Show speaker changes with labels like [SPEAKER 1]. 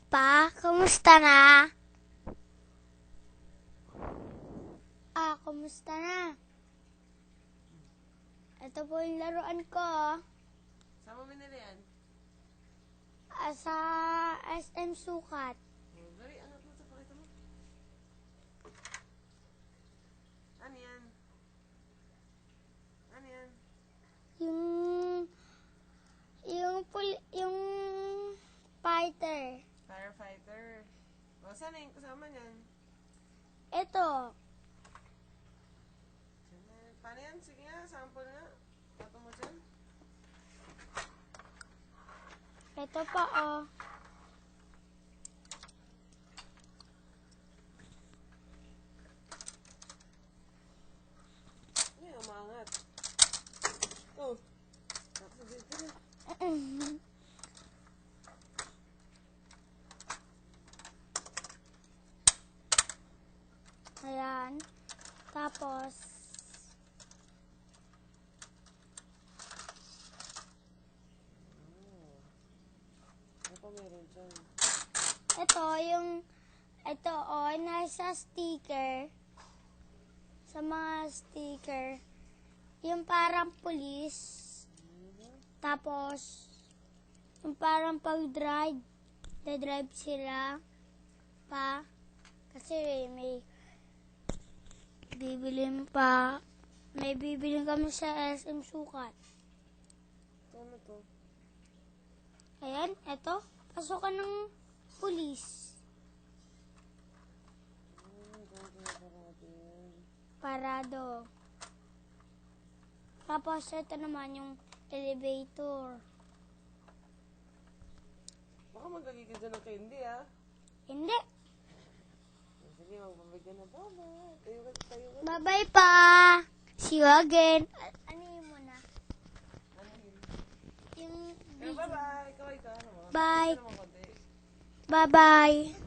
[SPEAKER 1] Pa, kumusta na? Kumusta na? Ito po yung laruan ko.
[SPEAKER 2] Saan mo binili yan?
[SPEAKER 1] Sa SM Sukat.
[SPEAKER 2] Dali, anak mo sa pakita mo. Ano yan? Ano yan?
[SPEAKER 1] Yung fighter.
[SPEAKER 2] Firefighter. O, saan yung kasama niyan?
[SPEAKER 1] Ito.
[SPEAKER 2] Paano yan? Sige nga, sample nga. Tato mo dyan.
[SPEAKER 1] Ito pa, oh.
[SPEAKER 2] Ay, umangat. Oh. Tapos dito na.
[SPEAKER 1] Ayan. Tapos,
[SPEAKER 2] Ano pa meron dyan?
[SPEAKER 1] ito, oh, nasa sticker. Sa mga sticker. Yung parang pulis. Tapos, yung parang pag-drive. Da-drive sila pa. Kasi may bibilin kami sa SM Sukat.
[SPEAKER 2] Ano to?
[SPEAKER 1] Ayan, eto. Pasukan ng pulis. Parado. Tapos, ito naman yung elevator.
[SPEAKER 2] Baka magagigil dyan ng candy, ah.
[SPEAKER 1] Hindi.
[SPEAKER 2] Sige, magbabagyan na. Bye-bye. Tayo ka.
[SPEAKER 1] Bye-bye pa. See you again. Ano yun muna?
[SPEAKER 2] Ano yun?
[SPEAKER 1] Yung
[SPEAKER 2] Bye-bye. Kaway ka. Ano mo?
[SPEAKER 1] Bye.
[SPEAKER 2] Ito naman konti.
[SPEAKER 1] Bye-bye.